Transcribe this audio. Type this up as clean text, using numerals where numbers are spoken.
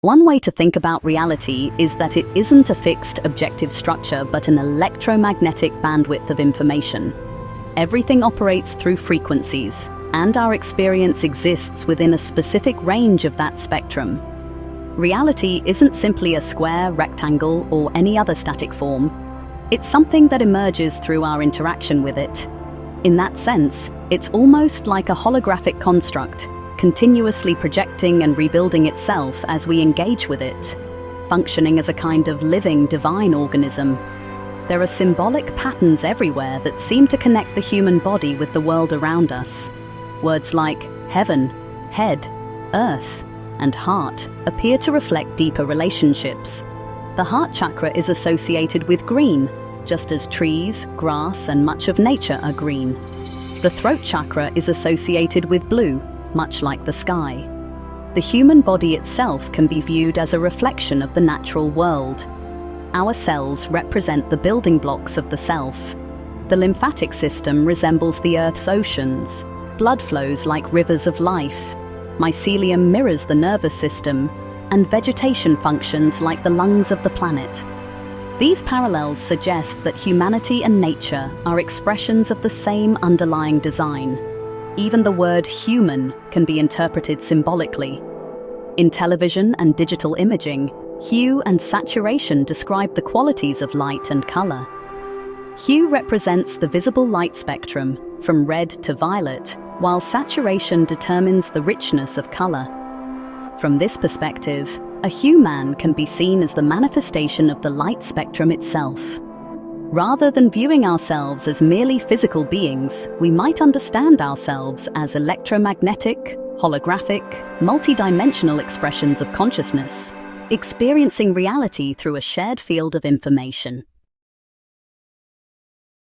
One way to think about reality is that it isn't a fixed objective structure but an electromagnetic bandwidth of information. Everything operates through frequencies, and our experience exists within a specific range of that spectrum. Reality isn't simply a square, rectangle, or any other static form. It's something that emerges through our interaction with it. In that sense, it's almost like a holographic construct, continuously projecting and rebuilding itself as we engage with it, functioning as a kind of living, divine organism. There are symbolic patterns everywhere that seem to connect the human body with the world around us. Words like heaven, head, earth, and heart appear to reflect deeper relationships. The heart chakra is associated with green, just as trees, grass, and much of nature are green. The throat chakra is associated with blue, much like the sky. The human body itself can be viewed as a reflection of the natural world. Our cells represent the building blocks of the self. The lymphatic system resembles the Earth's oceans. Blood flows like rivers of life. Mycelium mirrors the nervous system, and vegetation functions like the lungs of the planet. These parallels suggest that humanity and nature are expressions of the same underlying design. Even the word human can be interpreted symbolically. In television and digital imaging, hue and saturation describe the qualities of light and color. Hue represents the visible light spectrum, from red to violet, while saturation determines the richness of color. From this perspective, a human can be seen as the manifestation of the light spectrum itself. Rather than viewing ourselves as merely physical beings, we might understand ourselves as electromagnetic, holographic, multidimensional expressions of consciousness, experiencing reality through a shared field of information.